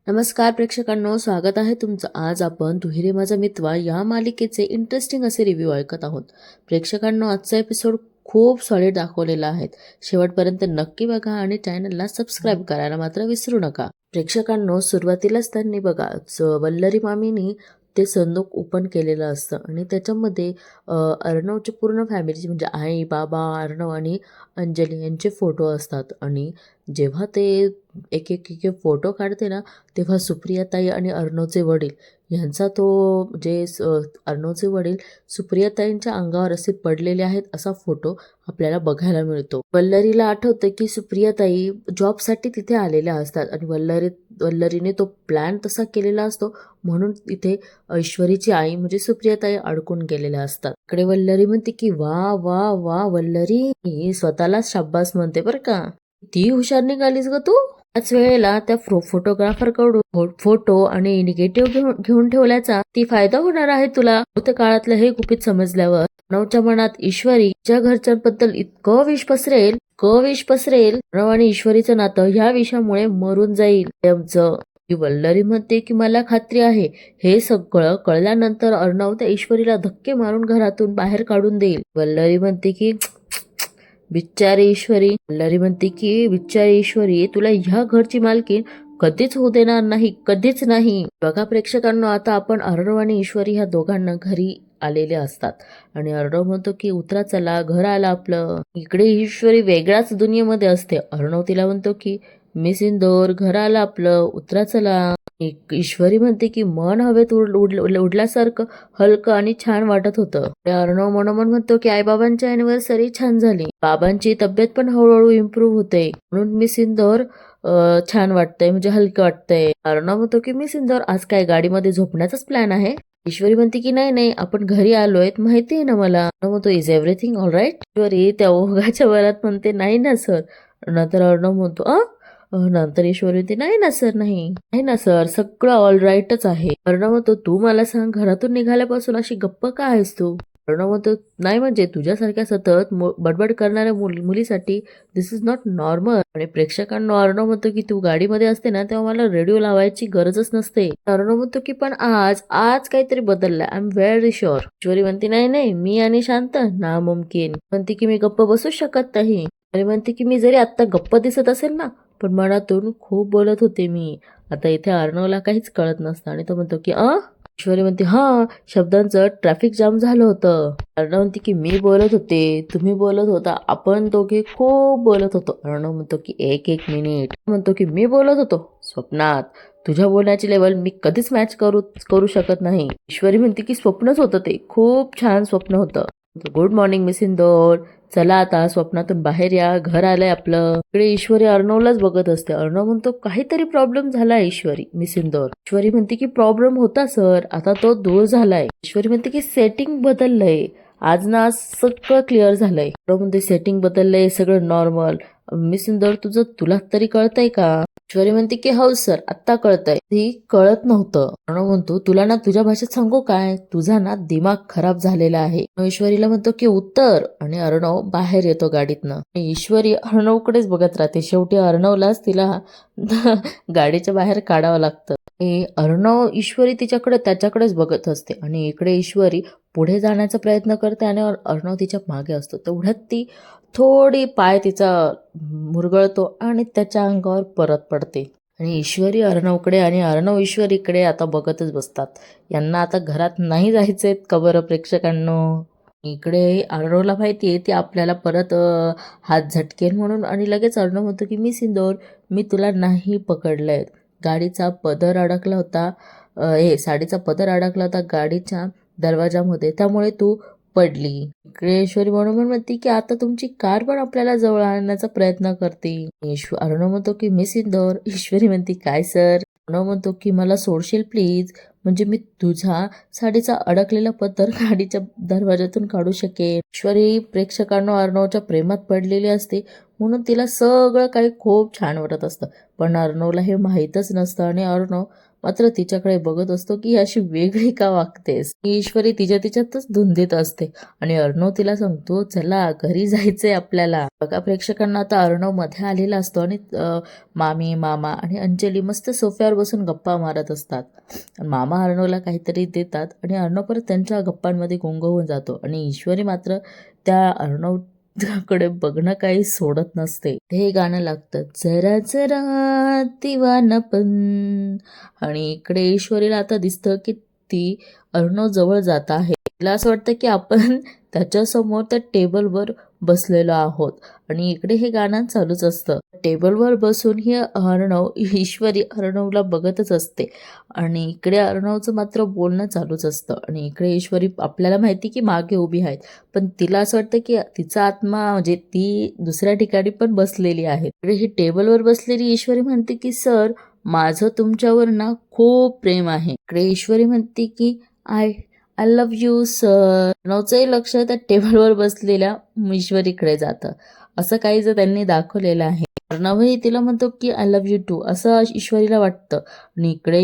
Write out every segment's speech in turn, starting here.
नमस्कार प्रेक्षकांनो, स्वागत आहे तुमचं. आज आपण "तू रे माझा मितवा" या मालिकेचे इंटरेस्टिंग असे रिव्ह्यू ऐकत आहोत. प्रेक्षकांनो, आजचा एपिसोड खूप सॉलिड दाखवलेला आहे. शेवटपर्यंत नक्की बघा आणि चॅनलला सबस्क्राईब करायला मात्र विसरू नका. प्रेक्षकांनो, सुरुवातीलाच त्यांनी बघा वल्लरी मामीनी ते संदूक ओपन केलेलं असतं आणि त्याच्यामध्ये अर्णवची पूर्ण फॅमिलीची म्हणजे आई, बाबा, अर्णव आणि अंजली यांचे फोटो असतात. आणि जेव्हा ते एक फोटो काढते ना, तेव्हा सुप्रियाताई आणि अर्णवचे वडील यांचा तो अर्णवचे वडील सुप्रियाताईंच्या अंगावर असे पडलेले आहेत असा फोटो आपल्याला बघायला मिळतो. वल्लरीला आठवतं की सुप्रियाताई जॉबसाठी तिथे आलेल्या असतात आणि वल्लरीने तो प्लॅन तसा केलेला असतो, म्हणून तिथे ऐश्वरीची आई म्हणजे सुप्रियाताई अडकून गेलेल्या असतात. इकडे वल्लरी म्हणते की वा वा वा वल्लरी, ही स्वतःलाच शाब्बास म्हणते बरं का. ती हुशार निघालीस ग तू. त्याच वेळेला त्या फोटोग्राफरकडून फोटो आणि निगेटिव्ह घेऊन ठेवल्याचा ती फायदा होणार आहे तुला. भूत काळातलं हे गुपित समजल्यावर प्रणवच्या मनात ईश्वरीच्या घरच्यांबद्दल इतकं विष पसरेल. प्रणव आणि ईश्वरीचं नातं ह्या विषयामुळे मरून जाईल. वल्लरी म्हणते की मला खात्री आहे हे सगळं कळल्यानंतर अर्णव त्या ईश्वरीला धक्के मारून घरातून बाहेर काढून देईल. वल्लरी म्हणते की बिचारी ईश्वरी. वल्लरी म्हणते की बिचारी ईश्वरी, तुला ह्या घरची मालकीण कधीच होऊ देणार नाही, कधीच नाही. बघा प्रेक्षकांना, आता आपण अर्णव आणि ईश्वरी ह्या दोघांना घरी आलेले असतात आणि अर्णव म्हणतो की उतरा चला, घर आलं आपलं. इकडे ईश्वरी वेगळ्याच दुनियेमध्ये असते. अर्णव तिला म्हणतो की मिस इंदोर, घर आलं आपलं, उतरा चला. ईश्वरी म्हणते की मन हवेत उडल्यासारखं हलकं आणि छान वाटत होतं. अर्णव मनोमन म्हणतो की आईबाबांची अॅनिव्हर्सरी छान झाली, बाबांची तब्येत पण हळूहळू इम्प्रूव्ह होते, म्हणून मिस इंदोर छान वाटतंय, म्हणजे हलकं वाटतंय. अर्णव म्हणतो की मिस इंदोर, आज काय गाडीमध्ये झोपण्याचाच प्लॅन आहे. ईश्वरी म्हणते की नाही नाही, आपण घरी आलोय माहिती आहे ना मला. म्हणतो इज एव्हरीथिंग ऑल राईट. ईश्वरी त्या ओघाच्या वरात म्हणते नाही ना सर. नंतर अर्णव म्हणतो नंतर ईश्वरी म्हणते नाही ना सर, नाही ना सर, सगळं ऑल राईटच आहे. अर्णव म्हणतो तू मला सांग, घरातून निघाल्यापासून अशी गप्प का आहेस तू. अर्णव म्हणतो नाही म्हणजे तुझ्यासारख्या सतत बडबड करणाऱ्या मुलीसाठी दिस इज नॉट नॉर्मल. आणि प्रेक्षकांना अर्णव म्हणतो की तू गाडीमध्ये असते ना तेव्हा मला रेडिओ लावायची गरजच नसते. अर्णव म्हणतो की पण आज काहीतरी बदललंय, आय एम व्हेरी शुअर. ईश्वरी म्हणते नाही नाही, मी आणि शांत नामुमकिन. म्हणते की मी गप्प बसूच शकत नाही. आणि म्हणते की मी जरी आता गप्प दिसत असेल ना, पण मनातून खूप बोलत होते मी. आता इथे अर्णवला काहीच कळत नसतं आणि तो म्हणतो की ईश्वरी म्हणते शब्दांचं ट्रॅफिक जाम झालं होतं. अर्णव म्हणते की मी बोलत होते, तुम्ही बोलत होता, आपण दोघे खूप बोलत होतो. अर्णव म्हणतो की एक मिनिट. म्हणतो की मी बोलत होतो स्वप्नात, तुझ्या बोलण्याची लेवल मी कधीच मॅच करू शकत नाही. ईश्वरी म्हणते की स्वप्नच होतं ते, खूप छान स्वप्न होतं. गुड मॉर्निंग मिस इंदोर, चला आता स्वप्नातून बाहेर या, घर आलंय आपलं. इकडे ईश्वरी अर्णवलाच बघत असते. अर्णव म्हणतो काहीतरी प्रॉब्लेम झालाय ईश्वरी. मिस इंदोर. ईश्वरी म्हणते की प्रॉब्लेम होता सर, आता तो दूर झालाय. ईश्वरी म्हणते की सेटिंग बदललंय, आज ना आज सगळं क्लिअर झालंय. अर्णव म्हणते सेटिंग बदललंय, सगळं नॉर्मल. मिस इंदोर, तुला तरी कळतंय का. ईश्वरी म्हणते की हो सर, आत्ता कळतंय. ती कळत नव्हतं. अर्णव म्हणतो तुला ना तुझ्या भाषेत सांगू काय, तुझा ना दिमाग खराब झालेला आहे. ईश्वरीला म्हणतो की उत्तर. आणि अर्णव बाहेर येतो गाडीतनं. ईश्वरी अर्णवकडेच बघत राहते. शेवटी अर्णवलाच तिला गाडीच्या बाहेर काढावं लागतं. अर्णव ईश्वरी त्याच्याकडेच बघत असते आणि इकडे ईश्वरी पुढे जाण्याचा प्रयत्न करते आणि अर्णव तिच्या मागे असतो. तेवढ्यात ती थोडी पाय तिचा मुरगळतो आणि त्याच्या अंगावर परत पडते. आणि ईश्वरी अर्णवकडे आणि अर्णव ईश्वरीकडे आता बघतच बसतात. यांना आता घरात नाही जायचंय का बरं प्रेक्षकांनो. इकडे अर्णवला माहितीये ती आपल्याला परत हात झटकेल म्हणून, आणि लगेच अर्णव म्हणतो की मी सिंदूर, मी तुला नाही पकडलंय. गाडीचा पदर अडकला होता, साडीचा पदर अडकला होता गाडीच्या दरवाजामध्ये, त्यामुळे तू पडली. इकडे ईश्वरी म्हणून म्हणते की आता तुमची कार पण आपल्याला जवळ आणण्याचा प्रयत्न करते. अर्णव म्हणतो की मिस इंदोर. ईश्वरी म्हणते काय सर. अर्णव म्हणतो की मला सोडशील प्लीज, म्हणजे मी तुझा साडीचा अडकलेला पदर गाडीच्या दरवाजातून काढू शकेन. ईश्वरी प्रेक्षकांना अर्णवच्या प्रेमात पडलेली असते, म्हणून तिला सगळं काही खूप छान वाटत असतं. पण अर्णवला हे माहीतच नसतं आणि अर्णव मात्र तिच्याकडे बघत असतो की अशी वेगळी का वागतेस. ईश्वरी तिच्या तिच्यातच धुंदीत असते आणि अर्णव तिला सांगतो चला घरी जायचंय आपल्याला. बघा प्रेक्षकांना आता अर्णव मध्ये आलेला असतो आणि मामी मामा आणि अंजली मस्त सोफ्यावर बसून गप्पा मारत असतात. मामा अर्णवला काहीतरी देतात आणि अर्णव परत त्यांच्या गप्पांमध्ये गुंग होऊन जातो आणि ईश्वरी मात्र त्या अर्णव कडे बघणं काही सोडत नसते. हे गाणं लागतं जरा जरा दिवानापण आणि इकडे ईश्वरीला आता दिसतं की ती अर्णव जवळ जात आहे. तिला असं वाटतं की आपण त्याच्यासमोर त्या टेबलवर बसलेलो आहोत आणि इकडे हे गाणं चालूच असतं. टेबलवर बसून ही ईश्वरी अर्णवला बघतच असते आणि इकडे अर्णवचं मात्र बोलणं चालूच असतं आणि इकडे ईश्वरी आपल्याला माहिती की मागे उभी आहेत, पण तिला असं वाटतं की तिचा आत्मा म्हणजे ती दुसऱ्या ठिकाणी पण बसलेली आहे. इकडे ही टेबलवर बसलेली ईश्वरी म्हणते की सर माझं तुमच्यावर ना खूप प्रेम आहे. इकडे ईश्वरी म्हणते की I I love you sir. अर्णवचंही लक्ष त्या टेबलवर बसलेल्या ईश्वरीकडे जातं. असं काही जर त्यांनी दाखवलेलं आहे. अर्णवही तिला म्हणतो की आय लव्ह यू टू असं ईश्वरीला वाटतं आणि इकडे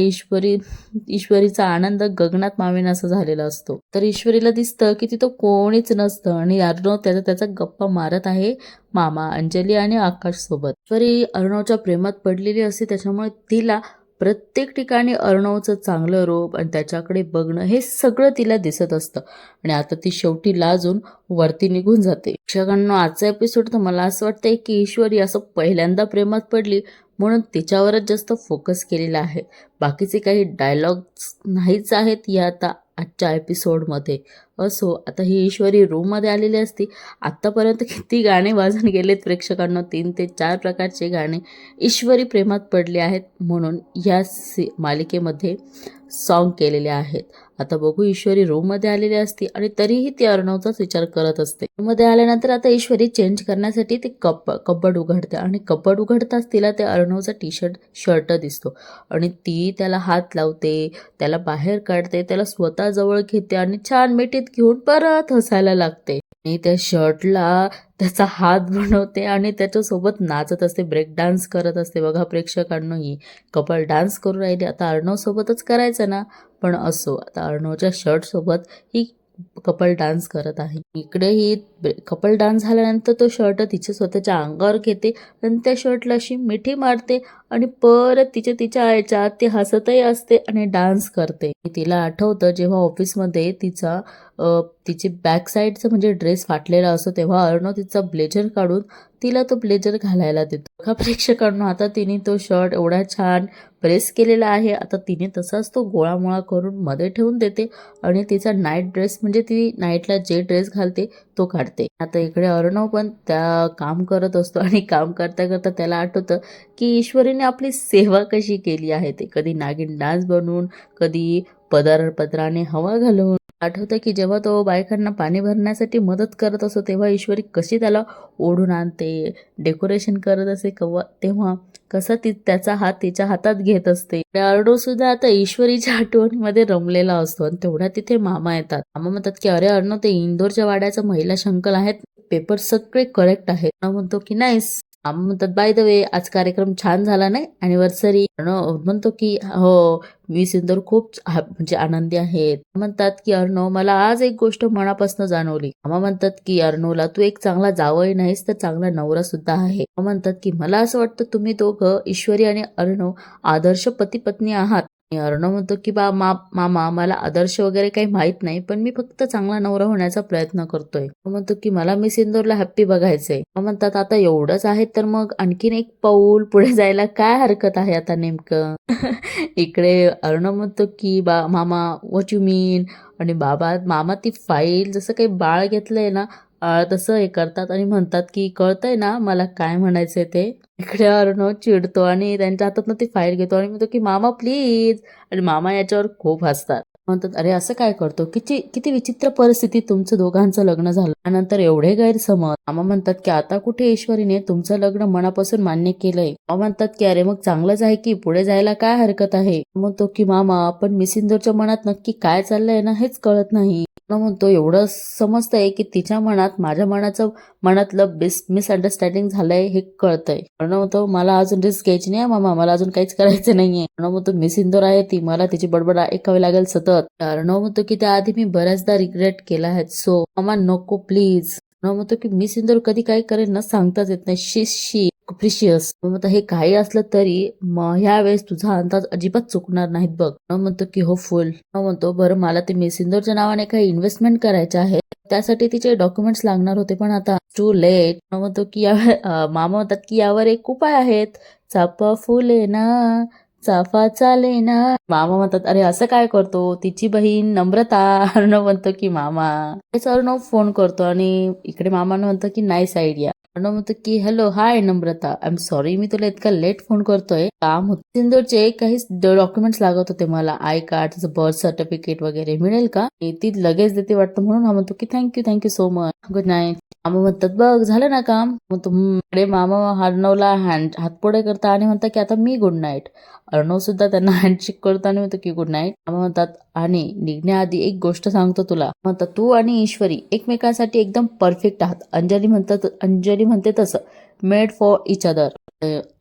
ईश्वरीचा आनंद गगनात मावेनासा झालेला असतो. तर ईश्वरीला दिसतं की तिथं कोणीच नसतं आणि अर्णव त्याचा गप्पा मारत आहे मामा अंजली आणि आकाश सोबत. ईश्वरी अर्णवच्या प्रेमात पडलेली असते, त्याच्यामुळे तिला प्रत्येक ठिकाणी अर्णवचं चांगलं रूप आणि त्याच्याकडे बघणं हे सगळं तिला दिसत असतं आणि आता ती शेवटी लाजून वरती निघून जाते. प्रेक्षकांना आजचा एपिसोड तर मला असं वाटतंय की ईश्वरी असं पहिल्यांदा प्रेमात पडली म्हणून तिच्यावरच जास्त फोकस केलेला आहे. बाकीचे काही डायलॉग्स नाहीच आहेत या आता आजच्या एपिसोडमध्ये. असो आता ही ईश्वरी रूममध्ये आलेली असती. आत्तापर्यंत किती गाणे वाजून गेलेत प्रेक्षकांना, 3 ते 4 प्रकारचे गाणे ईश्वरी प्रेमात पडले आहेत म्हणून या मालिकेमध्ये सॉन्ग केलेले आहेत. आता बघू ईश्वरी रूममध्ये आलेली असते आणि तरीही ती अर्णवचाच विचार करत असते. रूममध्ये आल्यानंतर आता ईश्वरी चेंज करण्यासाठी ती कपबोर्ड उघडते आणि कपबोर्ड उघडताच तिला ते अर्णवचा शर्ट दिसतो आणि ती त्याला हात लावते, त्याला बाहेर काढते, त्याला स्वतः जवळ घेते आणि छान मिठीत घेऊन परत हसायला लागते आणि त्या शर्टला त्याचा हात बनवते आणि त्याच्यासोबत नाचत असते, ब्रेक डान्स करत असते. बघा प्रेक्षकांनो ही कपल डान्स करू राहिली. आता अर्णव सोबतच करायचं ना, पण असो आता अर्णवच्या शर्ट सोबत ही कपल डान्स करत आहे. इकडे ही कपल डान्स झाल्यानंतर तो शर्ट तिच्या स्वतःच्या अंगावर घेते आणि त्या शर्टला अशी मिठी मारते आणि परत तिच्या आईच्या ती हसतही असते आणि डान्स करते. तिला आठवतं जेव्हा ऑफिसमध्ये तिची बॅक साईडचं म्हणजे ड्रेस फाटलेला असतो तेव्हा अर्णव तिचा ब्लेझर काढून तिला तो ब्लेझर घालायला देतो. बघा प्रेक्षकांना आता तिने तो शर्ट एवढा छान प्रेस केलेला आहे. आता तिने तसाच तो गोळामोळा करून मध्ये ठेवून देते आणि तिचा नाईट ड्रेस म्हणजे ती नाईटला जे ड्रेस घालते तो काढते. आता इकडे अर्णव पण त्या काम करत असतो आणि काम करता करता त्याला आठवतं की ईश्वरीने आपली सेवा कशी केली आहे ते, कधी नागिन डान्स बनवून, कधी पदराने हवा घालून. आठवतं की जेव्हा तो बायकांना पाणी भरण्यासाठी मदत करत असतो तेव्हा ईश्वरी कशी त्याला ओढून आणते, डेकोरेशन करत असे तेव्हा कसा त्याचा हात तिच्या हातात घेत असते. अर्णव सुद्धा आता ईश्वरीच्या आठवणीमध्ये रमलेला असतो आणि तेवढ्या तिथे मामा येतात. मामा म्हणतात की अरे अर्णव ते इंदोरच्या वाड्याचा महिला शंकल आहेत, पेपर सगळे करेक्ट आहेत. म्हणतो की नाही. मामा म्हणतात बाय द वे आज कार्यक्रम छान झाला नाही अॅनिव्हर्सरी. म्हणतो की हो मी सिंदूर खूप म्हणजे आनंदी आहेत. म्हणतात की अर्णव मला आज एक गोष्ट मनापासून जाणवली. मामा म्हणतात की अर्णवला तू एक चांगला जावई नाहीस तर चांगला नवरा सुद्धा आहे. म्हणतात की मला असं वाटतं तुम्ही दोघं ईश्वरी आणि अर्णव आदर्श पती पत्नी आहात. अर्णव म्हणतो की मामा मला आदर्श वगैरे काही माहित नाही, पण मी फक्त चांगला नवरा होण्याचा प्रयत्न करतोय. म्हणतो की मला मिस इंदोरला हॅप्पी बघायचंय. म्हणतात आता एवढंच आहे तर मग आणखीन एक पाऊल पुढे जायला काय हरकत आहे आता नेमकं. इकडे अर्णव म्हणतो की मामा व्हॉट यू मीन, आणि मामा ती फाईल जसं काही बाळ घेतलंय ना तसं हे करतात आणि म्हणतात की कळतंय ना मला काय म्हणायचंय ते. इकडे अर्णव चिडतो आणि त्यांच्या हातात ती फाईल घेतो आणि म्हणतो की मामा प्लीज, आणि मामा याच्यावर खूप हसतात. म्हणतात अरे असं काय करतो, किती विचित्र परिस्थितीत तुमचं दोघांचं लग्न झालं, त्यानंतर एवढे गैरसमज. मामा म्हणतात की आता कुठे ईश्वरीने तुमचं लग्न मनापासून मान्य केलंय. मामा म्हणतात की अरे मग चांगलंच आहे की पुढे जायला काय हरकत आहे. म्हणतो की मामा पण मिस इंदोरच्या मनात नक्की काय चाललंय ना हेच कळत नाही. म्हणतो एवढं समजतंय की तिच्या मनात माझ्या मनातलं मिसअंडरस्टँडिंग झालंय हे कळतंय. अर्णव म्हणतो मला अजून रिस्क घ्यायची नाही मामा, मला अजून काहीच करायचं नाहीये. अर्णव म्हणतो मी सिंदूर आहे, ती मला तिची बडबड ऐकावी लागेल सतत. अर्णव म्हणतो की त्याआधी मी बऱ्याचदा रिग्रेट केला आहे, सो मामा नको प्लीज. अर्णव म्हणतो की मी सिंदूर कधी काय करेन ना सांगताच येत नाही. शी प्रिशियस. हे काही असलं तरी ह्या वेळेस तुझा अंदाज अजिबात चुकणार नाहीत बघ. म्हणतो की हो फुल. म्हणतो बरं मला ते मिस इंदोरच्या नावाने काही इन्व्हेस्टमेंट करायचे आहे, त्यासाठी तिचे डॉक्युमेंट्स लागणार होते, पण आता टू लेट. म्हणतो की मामा म्हणतात की यावर एक उपाय आहेत, चाफा फुले ना चाफा चाले ना. मामा म्हणतात अरे असं काय करतो, तिची बहीण नम्रता. अर्णव म्हणतो की मामा अर्णव फोन करतो आणि इकडे मामानं म्हणतो की नाईस आयडिया. अर्णव म्हणतो की hello hi Namrata, I am sorry मी तुला इतका लेट फोन करतोय, काम होतं. सिंदूरचे काही डॉक्युमेंट्स लागत होते मला, आय कार्ड, तिचं बर्थ सर्टिफिकेट वगैरे मिळेल का? ती लगेच देते वाटतं, म्हणून हा म्हणतो की thank you so much, good night. मामा म्हणतात बघ झालं ना काम. मामा अर्णवला हातपुडे करता आणि म्हणतात की आता मी गुड नाईट. अर्णव सुद्धा त्यांना हँडशेक करतो आणि म्हणतो की गुड नाईट. मामा म्हणतात आणि निघण्याआधी एक गोष्ट सांगतो तुला. म्हणतात तू आणि ईश्वरी एकमेकांसाठी एकदम परफेक्ट आहात. अंजली म्हणते तसं, मेड फॉर इच अदर.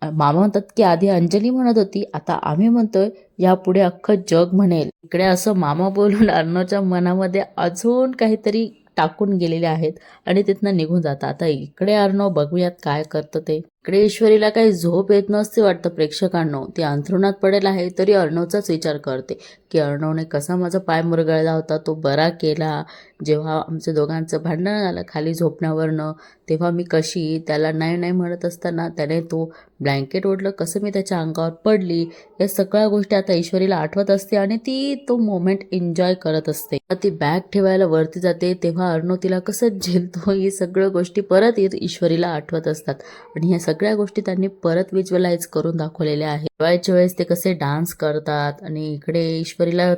मामा म्हणतात की आधी अंजली म्हणत होती, आता आम्ही म्हणतोय, यापुढे अख्खं जग म्हणेल. इकडे असं मामा बोलून अर्णवच्या मनामध्ये अजून काहीतरी टाकून गेलेले आहेत आणि तिथनं निघून जातात. आता इकडे अर्णव बघूयात काय करतं ते. इकडे ईश्वरीला काही झोप येत नसते वाटतं प्रेक्षकांनो. ती अंथरुणात पडेल आहे तरी अर्णवचाच विचार करते की अर्णवने कसा माझा पाय मुरगळला होता, तो बरा केला. जेव्हा आमच्या दोघांचं भांडण झालं खाली झोपण्यावरनं, तेव्हा मी कशी त्याला नाही नाही म्हणत असताना त्याने तो ब्लँकेट ओढलं, कसं मी त्याच्या अंगावर पडली. या सगळ्या गोष्टी आता ईश्वरीला आठवत असते आणि ती तो मोमेंट एन्जॉय करत असते. ती बॅग ठेवायला वरती जाते तेव्हा अर्णव तिला कसं झेलतो, ही सगळ्या गोष्टी परत ईश्वरीला आठवत असतात आणि ह्या सगळ्या गोष्टी त्यांनी परत विज्युअलाइज करून दाखवलेल्या आहेत. जेवायच्या वेळेस ते कसे डान्स करतात आणि इकडे ईश्वरीला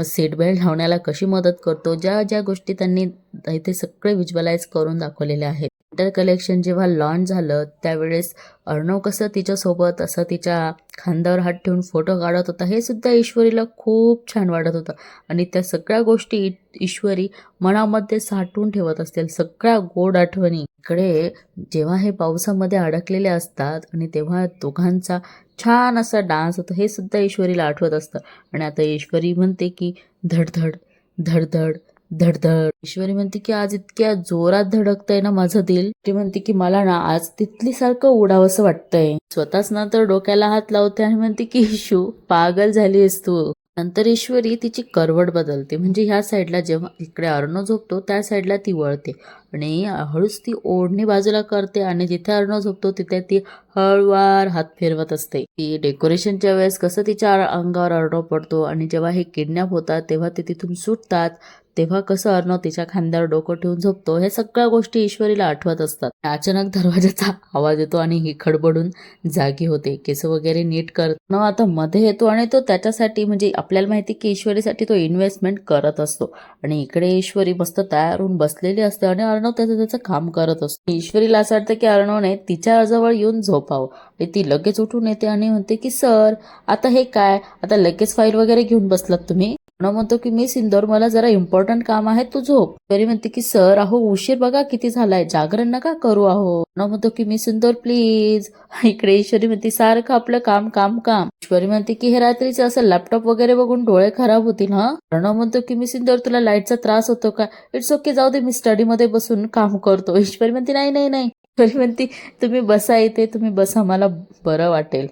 सीट बेल्ट लावण्याला कशी मदत करतो, ज्या ज्या गोष्टी त्यांनी इथे सगळे विज्युअलाइज करून दाखवलेल्या आहेत. इंटर कलेक्शन जेव्हा लॉन्च झालं त्यावेळेस अर्णव कसं तिच्यासोबत असं तिच्या खांद्यावर हात ठेवून फोटो काढत होता, हे सुद्धा ईश्वरीला खूप छान वाटत होतं आणि त्या सगळ्या गोष्टी ईश्वरी मनामध्ये साठवून ठेवत असतील, सगळ्या गोड आठवणी. इकडे जेव्हा हे पावसामध्ये अडकलेले असतात आणि तेव्हा दोघांचा छान असा डान्स होतो, हे सुद्धा ईश्वरीला आठवत असतं आणि आता ईश्वरी म्हणते की धडधड धडधड धडधड. ईश्वरी म्हणते की आज इतक्या जोरात धडकतंय ना माझं दिल. ती म्हणते की मला ना आज तिथली सारखं उडावंसं वाटतंय. स्वतःच ना तर डोक्याला हात लावते आणि म्हणते की इशू पागल झालीस तू. नंतर ईश्वरी तिची करवट बदलते, म्हणजे ह्या साईडला जेव्हा इकडे अर्णव झोपतो त्या साईडला ती वळते आणि हळूच ती ओढणी बाजूला करते आणि जिथे अर्णव झोपतो तिथे ती हळूवार हात फिरवत असते. ती डेकोरेशनच्या वेळेस कसं तिच्या अंगावर अर्णव पडतो आणि जेव्हा हे किडनॅप होतात तेव्हा ते तिथून सुटतात तेव्हा कसं अर्णव तिच्या खांद्यावर डोकं ठेवून झोपतो, हे सगळ्या गोष्टी ईश्वरीला आठवत असतात. अचानक दरवाजाचा आवाज येतो आणि ही खडबडून जागी होते, केस वगैरे नीट करत आता मध्ये येतो आणि तो त्याच्यासाठी, म्हणजे आपल्याला माहिती की ईश्वरीसाठी तो इन्व्हेस्टमेंट करत असतो आणि इकडे ईश्वरी मस्त तयार होऊन बसलेली असते आणि अर्णव त्याचं काम करत असतो. ईश्वरीला असं वाटतं की अर्णवने तिच्या जवळ येऊन झोपावं. ती लगेच उठून येते आणि म्हणते की सर आता हे काय, आता लगेच फाईल वगैरे घेऊन बसलात तुम्ही. अर्णव म्हणतो की मी सिंदूर, मला जरा इम्पॉर्टंट काम आहे, तू झोप. ईश्वरी म्हणते की सर अहो उशीर बघा किती झालाय, जागरण नका करू अहो. अर्णव म्हणतो की मी सिंदूर प्लीज. इकडे ईश्वरी म्हणते सारखं आपलं काम काम काम. ईश्वरी म्हणते की हे रात्रीचं असं लॅपटॉप वगैरे बघून डोळे खराब होतील हा. अर्णव म्हणतो की मी सिंदूर तुला लाईटचा त्रास होतो का, इट्स ओके जाऊ दे, मी स्टडी मध्ये बसून काम करतो. ईश्वरी म्हणते नाही नाही नाही. ईश्वरी म्हणते तुम्ही बसा इथे, तुम्ही बसा, मला बरं वाटेल.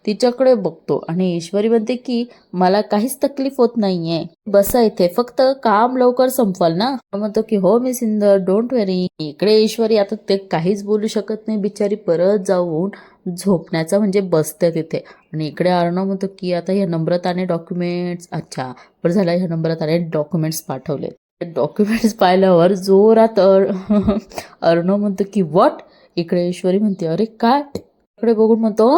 तिच्याकडे बघतो आणि ईश्वरी म्हणते की मला काहीच तकलीफ होत नाहीये, बसा इथे, फक्त काम लवकर संपवाल ना. म्हणतो की हो मी सिंदर, डोंट वेरी. इकडे ईश्वरी आता ते काहीच बोलू शकत नाही बिचारी, परत जाऊन झोपण्याचा म्हणजे बसते तिथे. आणि इकडे अर्णव म्हणतो की आता ह्या नम्रताने डॉक्युमेंट्स, अच्छा बरं झालं ह्या नम्रताने डॉक्युमेंट्स पाठवले. डॉक्युमेंट्स पाहिल्यावर जोरात अर्णव म्हणतो की व्हॉट. इकडे ईश्वरी म्हणते अरे काय, इकडे बघून म्हणतो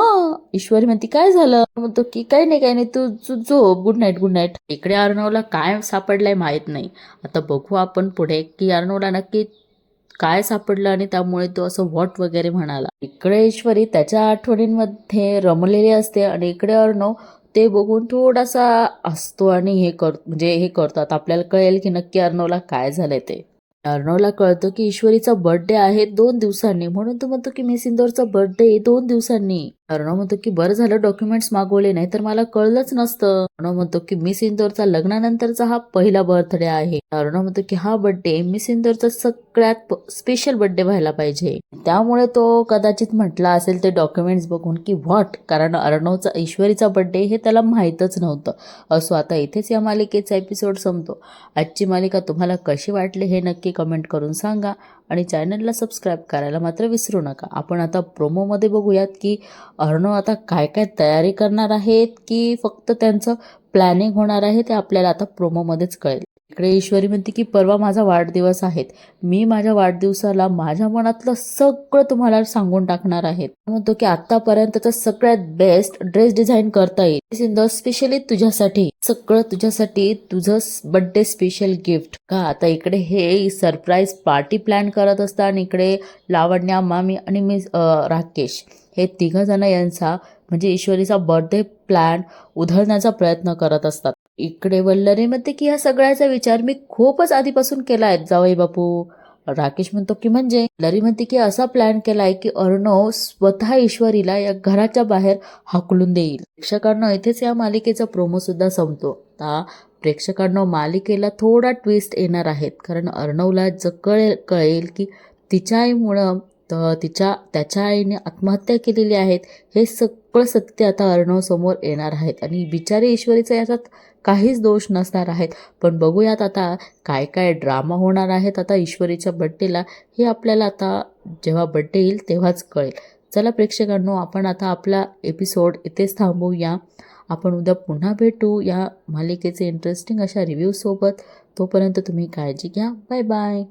ईश्वरी म्हणते काय झालं. म्हणतो की काही नाही तू झोप, गुड नाईट गुड नाईट. इकडे अर्णवला काय सापडलंय माहित नाही. आता बघू आपण पुढे की अर्णवला नक्की काय सापडलं आणि त्यामुळे तो असं व्हॉट वगैरे म्हणाला. इकडे ऐश्वरी त्याच्या आठवणींमध्ये रमलेली असते आणि इकडे अर्णव ते बघून थोडासा असतो आणि हे करतात. आपल्याला कळेल की नक्की अर्णवला काय झालंय ते. अर्णवला कळतं की ईश्वरीचा बर्थडे आहे 2 दिवसांनी, म्हणून तो म्हणतो की मिस इंदोरचा बर्थडे 2 दिवसांनी. अर्णव म्हणतो की बरं झालं डॉक्युमेंट्स मागवले, नाही तर मला कळलंच नसतं. अर्णव म्हणतो की मिस इंदोरचा लग्नानंतरचा हा पहिला बर्थडे आहे. अर्णव म्हणतो की हा बर्थडे मिस इंदोरचा सगळ्यात स्पेशल बर्थडे व्हायला पाहिजे, त्यामुळे तो कदाचित म्हटला असेल ते डॉक्युमेंट्स बघून की व्हॉट, कारण अर्णवचा ईश्वरीचा बर्थडे हे त्याला माहीतच नव्हतं. असो, आता इथेच या मालिकेचा एपिसोड संपतो. आजची मालिका तुम्हाला कशी वाटली हे नक्की कमेंट करून सांगा आणि चॅनलला सबस्क्राईब करायला मात्र विसरू नका. आपण आता प्रोमोमध्ये बघूयात की अर्णव आता काय काय तयारी करणार आहेत की फक्त त्यांचं प्लॅनिंग होणार आहे, ते आपल्याला आता प्रोमोमध्येच कळेल. इकडे ईश्वरी म्हणते की परवा माझा वाढदिवस आहे, मी माझ्या वाढदिवसाला माझ्या मनातलं सगळं तुम्हाला सांगून टाकणार आहे. म्हणतो की आतापर्यंतचा सगळ्यात बेस्ट ड्रेस डिझाईन करता येईल सिंदर, स्पेशली तुझ्यासाठी, सगळं तुझ्यासाठी, तुझं बर्थडे स्पेशल गिफ्ट का. आता इकडे हे सरप्राईज पार्टी प्लॅन करत असतात आणि इकडे लावण्या, मामी आणि मिस राकेश हे 3 जण यांचा म्हणजे ईश्वरीचा बर्थडे प्लॅन उधळण्याचा प्रयत्न करत असतात. इकडे वल्लरी म्हणते की या सगळ्याचा विचार मी खूपच आधीपासून केला आहे जावई बापू. राकेश म्हणतो की म्हणजे. लरी म्हणते की असा प्लॅन केलाय की अर्णव स्वतः ईश्वरीला या घराच्या बाहेर हाकलून देईल. प्रेक्षकांना इथेच या मालिकेचा प्रोमो सुद्धा संपतो. आता प्रेक्षकांना मालिकेला थोडा ट्विस्ट येणार आहेत, कारण अर्णवला कळेल की तिच्या आईमुळं त्याच्या आईने आत्महत्या केलेली आहे, हे सगळं सत्य आता अर्णव समोर येणार आहेत आणि बिचारी ईश्वरीचा याच्यात काहीच दोष नसणार आहेत. पण बघूयात आता काय काय ड्रामा होणार आहेत आता ईश्वरीच्या बड्डेला, हे आपल्याला आता जेव्हा बड्डे येईल तेव्हाच कळेल. चला प्रेक्षकांनो, आपण आता आपला एपिसोड इथेच थांबवूया. आपण उद्या पुन्हा भेटू या मालिकेचे इंटरेस्टिंग अशा रिव्ह्यू सोबत. तोपर्यंत तुम्ही काळजी घ्या. Bye bye.